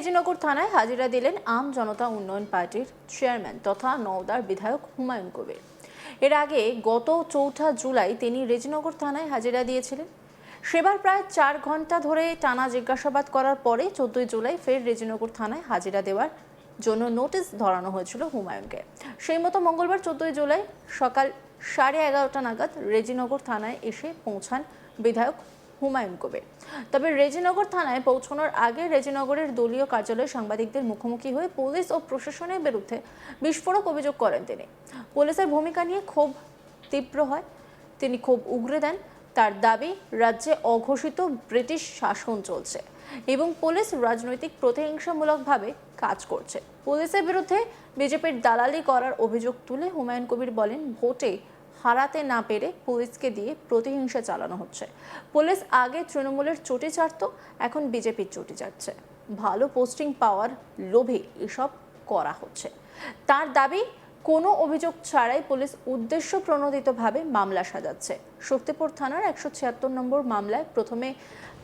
রেজিনগর থানায় হাজিরা দিলেন আম জনতা উন্নয়ন পার্টির চেয়ারম্যান তথা নওদার বিধায়ক হুমায়ুন কবির। এর আগে গত 4 জুলাই তিনি রেজিনগর থানায় হাজিরা দিয়েছিলেন। সেবার প্রায় 4 ঘন্টা ধরে টানা জিজ্ঞাসাবাদ করার পরে 14 জুলাই ফের রেজিনগর থানায় হাজিরা দেওয়ার জন্য নোটিশ ধরানো হয়েছিল হুমায়ুনকে। সেই মতো মঙ্গলবার 14 জুলাই সকাল 11:30 নাগাদ রেজিনগর থানায় এসে পৌঁছান বিধায়ক হুমায়ুন কবির। তবে রেজিনগর থানায় পৌঁছানোর আগে রেজিনগরের দলীয় কার্যালয়ে সাংবাদিকদের মুখোমুখি হয়ে পুলিশ ও প্রশাসনের বিরুদ্ধে বিস্ফোরক অভিযোগ করেন তিনি। পুলিশের ভূমিকা নিয়ে ক্ষোভ তীব্র হয়, তিনি ক্ষোভ উগরে দেন। তার দাবি, রাজ্যে অঘোষিত ব্রিটিশ শাসন চলছে এবং পুলিশ রাজনৈতিক প্রতিহিংসামূলকভাবে কাজ করছে। পুলিশের বিরুদ্ধে বিজেপির দালালি করার অভিযোগ তুলে হুমায়ুন কবির বলেন, ভোটে হারাতে না পেরে পুলিশকে দিয়ে প্রতিহিংসা চালানো হচ্ছে। পুলিশ আগে তৃণমূলের চটি চাটত, এখন বিজেপির চটি চাটছে। ভালো পোস্টিং পাওয়ার লোভে এসব করা হচ্ছে। তার দাবি, কোনো অভিযোগ ছাড়াই পুলিশ উদ্দেশ্য প্রণোদিতভাবে মামলা সাজাচ্ছে। শক্তিপুর থানার 176 নম্বর মামলায় প্রথমে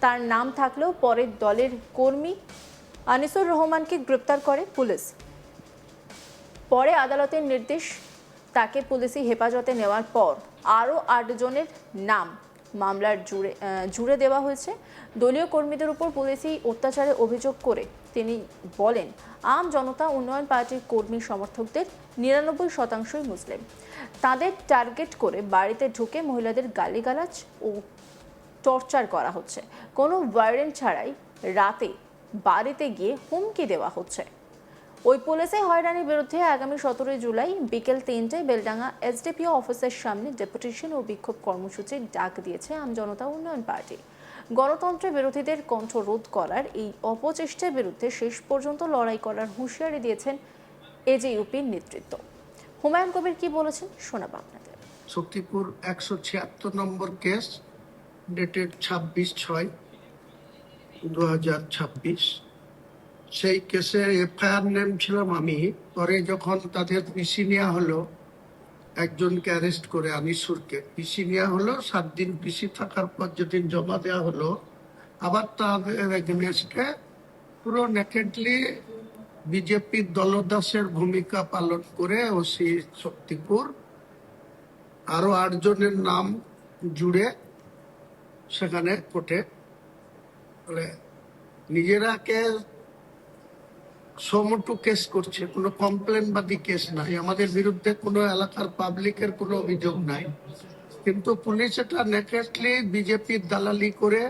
তার নাম থাকলেও পরে দলের কর্মী আনিসুর রহমানকে গ্রেপ্তার করে পুলিশ। পরে আদালতের নির্দেশ তাকে পুলিশি হেফাজতে নেওয়ার পর আরও 8 জনের নাম মামলার জুড়ে দেওয়া হয়েছে। দলীয় কর্মীদের উপর পুলিশি অত্যাচারে অভিযোগ করে তিনি বলেন, আম জনতা উন্নয়ন পার্টির কর্মী সমর্থকদের 99% মুসলিম। তাদের টার্গেট করে বাড়িতে ঢুকে মহিলাদের গালিগালাজ ও টর্চার করা হচ্ছে। কোনো ওয়ারেন্ট ছাড়াই রাতে বাড়িতে গিয়ে হুমকি দেওয়া হচ্ছে। ওই পুলিশে হয়রানির বিরুদ্ধে আগামী 17 জুলাই বিকেল 3টায় বেলডাঙ্গা এসডিপিও অফিসের সামনে ডেপুটেশন ও বিক্ষোভ কর্মসূচির ডাক দিয়েছে আম জনতা উন্নয়ন পার্টি। গণতন্ত্রের বিরোধীদের কণ্ঠ রোধ করার এই অপচেষ্টার বিরুদ্ধে শেষ পর্যন্ত লড়াই করার হুঁশিয়ারি দিয়েছেন এজেইউপির নেতৃত্ব। হুমায়ুন কবির কি বলেছেন শোনাব আপনাদের। শক্তিপুর 176 নম্বর কেস, ডেটেড 26/6/2026। সেই কেসে এফআইআর নেম ছিলাম আমি। পরে যখন তাদের পিসি নেওয়া হলো, একজনকে অ্যারেস্ট করে আনিসুরকে পিসি নেওয়া হলো। 7 দিন পিসি থাকার পর যেদিন জমা দেওয়া হলো, আবার তাদের এগেনস্টে পুরো নেকেডলি বিজেপির দলদাসের ভূমিকা পালন করে ওসি শক্তিপুর আরো 8 জনের নাম জুড়ে সেখানে কোর্টে নিজেরাকে সমটু কেস করছে। কোনো কমপ্লেন বাদী কেস নাই, আমাদের বিরুদ্ধে কোনো এলাকার পাবলিকের কোনো অভিযোগ নাই। কিন্তু পুলিশ এটা নেকেটলি বিজেপির দালালি করে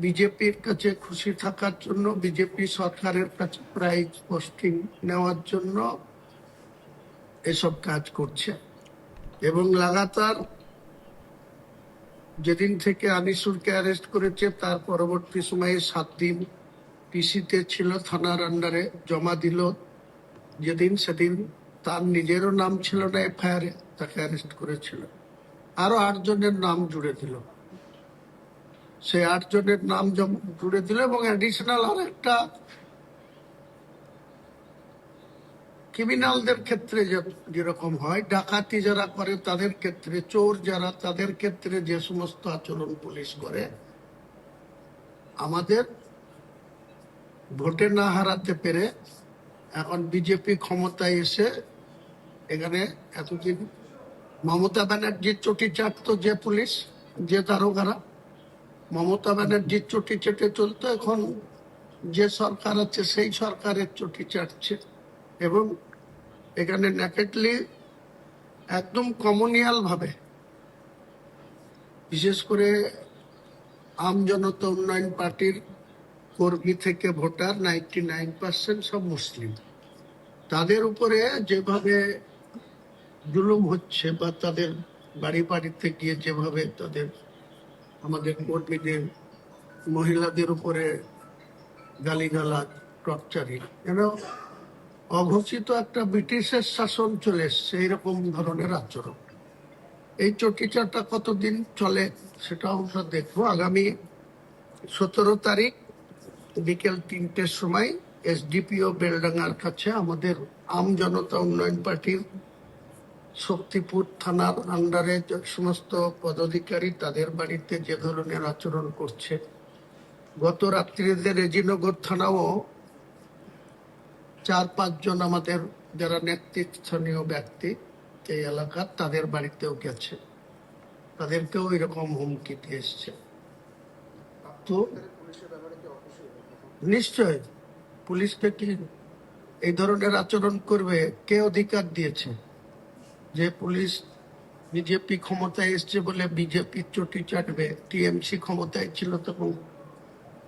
বিজেপির কাছে খুশি থাকার জন্য, বিজেপি সরকারের কাছে প্রাইজ পোস্টিং নেওয়ার জন্য এসব কাজ করছে। এবং লাগাতার যেদিন থেকে আনিসুরকে অ্যারেস্ট করেছে তার পরবর্তী সময়ে 7 দিন পিসিতে ছিল, থানার আন্ডারে জমা দিল। যেদিন সেদিন তার নিজেরও নাম ছিল না এফআইআর, তাকে অ্যারেস্ট করেছিল। আরো 8 জনের নাম জুড়ে দিল। সেই 8 জনের নাম জুড়ে দিল এবং অ্যাডিশনাল আর একটা ক্রিমিনালদের ক্ষেত্রে যেরকম হয়, ডাকাতি যারা করে তাদের ক্ষেত্রে, চোর যারা তাদের ক্ষেত্রে যে সমস্ত আচরণ পুলিশ করে, আমাদের ভোটে না হারাতে পেরে এখন বিজেপি ক্ষমতায় এসে এখানে এতদিন মমতা ব্যানার্জির চটি চাটতো যে পুলিশ, যে দারোগারা মমতা ব্যানার্জির চটি চেটে চলতো, এখন যে সরকার আছে সেই সরকারের চটি চাটছে। এবং এখানে নেকেটলি একদম কমনিয়াল ভাবে, বিশেষ করে আম জনতা উন্নয়ন পার্টির কর্মী থেকে ভোটার 99% সব মুসলিম। তাদের উপরে যেভাবে জুলুম হচ্ছে বা তাদের বাড়ি বাড়িতে গিয়ে যেভাবে তাদের আমাদের কর্মীদের, মহিলাদের উপরে গালিগালাজ, টর্চারিং, যেন অঘোষিত একটা ব্রিটিশের শাসন চলে এসছে, এইরকম ধরনের আচরণ। এই চটিচাটা কতদিন চলে সেটাও আমরা দেখবো। আগামী 17 তারিখ বিকেল 3টের সময় এসডিপিও বেলডাঙ্গার কাছে আমাদের আম জনতা উন্নয়ন পার্টির শক্তিপুর থানার আন্ডারে যে সমস্ত পদাধিকারী তাদের বাড়িতে যে ধরনের আচরণ করছে, গত রাত্রিতে রেজিনগর থানাও 4-5 জন আমাদের যারা নেতৃস্থানীয় ব্যক্তি এই এলাকার, তাদের বাড়িতেও গেছে, তাদেরকেও এরকম হুমকি দিয়ে এসছে। তো নিশ্চয় পুলিশকে কি এই ধরনের আচরণ করবে? কে অধিকার দিয়েছে যে পুলিশ বিজেপি ক্ষমতায় এসছে বলে বিজেপির চটি চাটবে? টিএমসি ক্ষমতায় ছিল তখন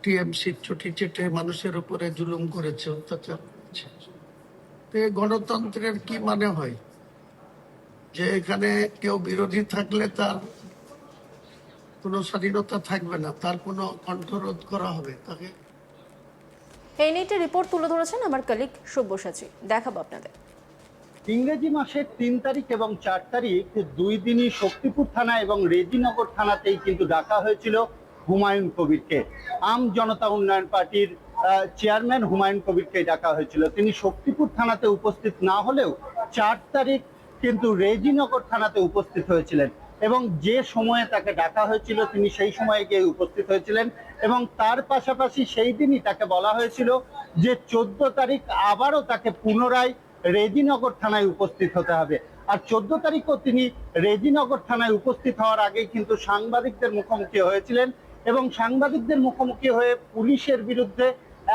টিএমসির চটি চেটে মানুষের উপরে জুলুম করেছে, অত্যাচার করেছে। তো এই গণতন্ত্রের কি মানে হয় যে এখানে কেউ বিরোধী থাকলে তার কোনো স্বাধীনতা থাকবে না, তার কোনো কণ্ঠরোধ করা হবে তাকে? এই নিয়ে একটি রিপোর্ট তুলে ধরেছেন আমার কলিগ সব্যসাচী, দেখাবো আপনাদের। ইংরেজি মাসের 3 তারিখ এবং 4 তারিখ দুই দিনই শক্তিপুর থানা এবং রেজিনগর থানাতেই কিন্তু ডাকা হয়েছিল হুমায়ুন কবিরকে। আম জনতা উন্নয়ন পার্টির চেয়ারম্যান হুমায়ুন কবিরকে ডাকা হয়েছিল। তিনি শক্তিপুর থানাতে উপস্থিত না হলেও 4 তারিখ কিন্তু রেজিনগর থানাতে উপস্থিত হয়েছিলেন এবং যে সময়ে তাকে ডাকা হয়েছিল তিনি সেই সময়ে গিয়ে উপস্থিত হয়েছিলেন এবং তার পাশাপাশি সেই দিনই তাকে বলা হয়েছিল যে 14 তারিখ আবারও তাকে পুনরায় রেজিনগর থানায় উপস্থিত হতে হবে। আর 14 তারিখও তিনি রেজিনগর থানায় উপস্থিত হওয়ার আগে কিন্তু সাংবাদিকদের মুখোমুখি হয়েছিলেন এবং সাংবাদিকদের মুখোমুখি হয়ে পুলিশের বিরুদ্ধে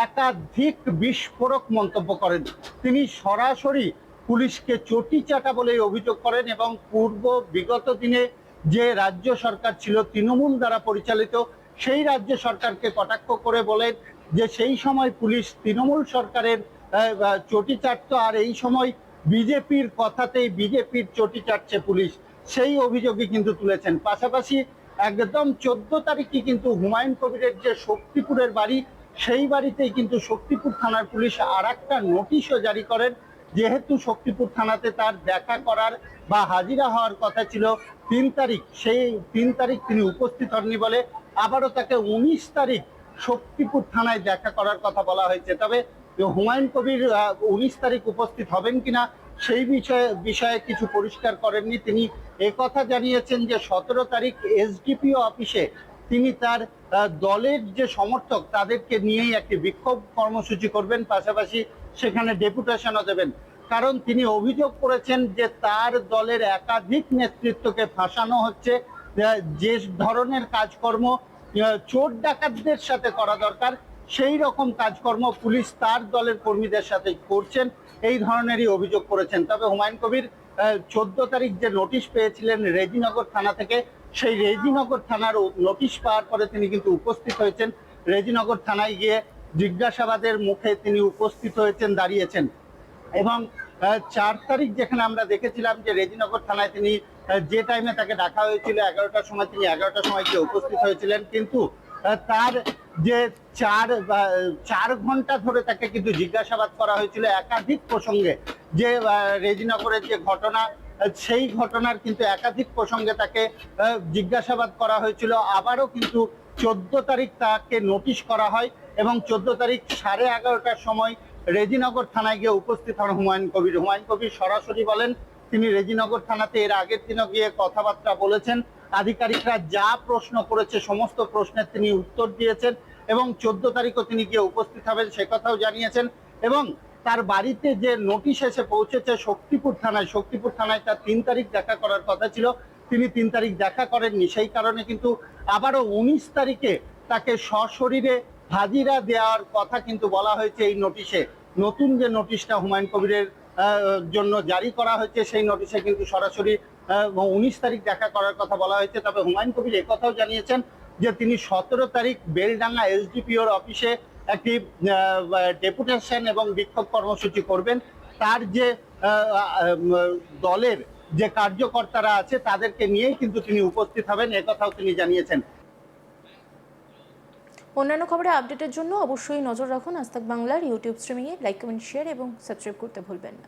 একাধিক বিস্ফোরক মন্তব্য করেন। তিনি সরাসরি পুলিশকে চটি চাটা বলে অভিযোগ করেন এবং বিগত দিনে যে রাজ্য সরকার ছিল তৃণমূল দ্বারা পরিচালিত, সেই রাজ্য সরকারকে কটাক্ষ করে বলেন যে সেই সময় পুলিশ তৃণমূল সরকারের চটি চাটতো আর এই সময় বিজেপির কথাতেই বিজেপির চটি চাটছে পুলিশ, সেই অভিযোগই কিন্তু তুলেছেন। পাশাপাশি একদম 14 তারিখই কিন্তু হুমায়ুন কবিরের যে শক্তিপুরের বাড়ি, সেই বাড়িতেই কিন্তু শক্তিপুর থানার পুলিশ আর একটা নোটিশও জারি করেন, যেহেতু শক্তিপুর থানাতে তার দেখা করার বা হাজিরা হওয়ার কথা ছিল 3 তারিখ, সেই 3 তারিখ তিনি উপস্থিত হননি বলে আবারও তাকে 19 তারিখ শক্তিপুর থানায় দেখা করার কথা বলা হয়েছে। তবে হুমায়ুন কবির 19 তারিখ উপস্থিত হবেন কিনা সেই বিষয়ে কিছু পরিষ্কার করেননি। তিনি একথা জানিয়েছেন যে 17 তারিখ এসডিপিও অফিসে তিনি তার দলের যে সমর্থক তাদেরকে নিয়েই একটি বিক্ষোভ কর্মসূচি করবেন, পাশাপাশি সেখানে ডেপুটেশনও দেবেন। কারণ তিনি অভিযোগ করেছেন যে তার দলের একাধিক নেতৃত্বকে ফাঁসানো হচ্ছে, যে ধরনের কাজকর্ম চোর ডাকাতদের সাথে করা দরকার সেই রকম কাজকর্ম পুলিশ তার দলের কর্মীদের সাথে করছেন, এই ধরনেরই অভিযোগ করেছেন। তবে হুমায়ুন কবির 14 তারিখ যে নোটিশ পেয়েছিলেন রেজিনগর থানা থেকে, সেই রেজিনগর থানার নোটিশ পাওয়ার পরে তিনি কিন্তু উপস্থিত হয়েছেন। রেজিনগর থানায় গিয়ে জিজ্ঞাসাবাদের মুখে তিনি উপস্থিত হয়েছেন, দাঁড়িয়েছেন এবং 4 তারিখ যেখানে আমরা দেখেছিলাম যে রেজিনগর থানায় তিনি যে টাইমে তাকে ডাকা হয়েছিল 11টার সময়, তিনি 11টার সময় গিয়ে উপস্থিত হয়েছিলেন, কিন্তু তার যে 4 ঘন্টা ধরে তাকে কিন্তু জিজ্ঞাসাবাদ করা হয়েছিল একাধিক প্রসঙ্গে। যে রেজিনগরের যে ঘটনা, সেই ঘটনার কিন্তু একাধিক প্রসঙ্গে তাকে জিজ্ঞাসাবাদ করা হয়েছিল। আবারও কিন্তু 14 তারিখ তাকে নোটিশ করা হয় এবং 14 তারিখ 11:30টার সময় রেজিনগর থানায় গিয়ে উপস্থিত হন হুমায়ুন কবির। হুমায়ুন কবির সরাসরি বলেন তিনি রেজিনগর থানাতে এর আগের দিনও গিয়ে কথাবার্তা বলেছেন, আধিকারিকরা যা প্রশ্ন করেছে সমস্ত প্রশ্নের তিনি উত্তর দিয়েছেন এবং 14 তারিখও তিনি গিয়ে উপস্থিত হবেন সে কথাও জানিয়েছেন। এবং তার বাড়িতে যে নোটিশ এসে পৌঁছেছে শক্তিপুর থানায় তার 3 তারিখ দেখা করার কথা ছিল, তিনি 3 তারিখ দেখা করেননি। সেই কারণে কিন্তু আবারও 19 তারিখে তাকে সশরীরে হাজিরা দেওয়ার কথা কিন্তু বলা হয়েছে এই নোটিশে। নতুন যে নোটিশটা হুমায়ুন কবিরের জন্য জারি করা হয়েছে, সেই নোটিশে কিন্তু সরাসরি 19 তারিখ দেখা করার কথা বলা হয়েছে। তবে হুমায়ুন কবির একথাও জানিয়েছেন যে তিনি 17 তারিখ বেলডাঙ্গা এসডিপিওর অফিসে একটি ডেপুটেশন এবং বিক্ষোভ কর্মসূচি করবেন। তার যে দলের যে কার্যকর্তারা আছে তাদেরকে নিয়েই কিন্তু তিনি উপস্থিত হবেন, একথাও তিনি জানিয়েছেন। অন্যান্য খবরে আপডেটের জন্য অবশ্যই নজর রাখুন আজ তাক বাংলার ইউটিউব স্ট্রিমিংয়ে। লাইক, কমেন্ট, শেয়ার এবং সাবস্ক্রাইব করতে ভুলবেন না।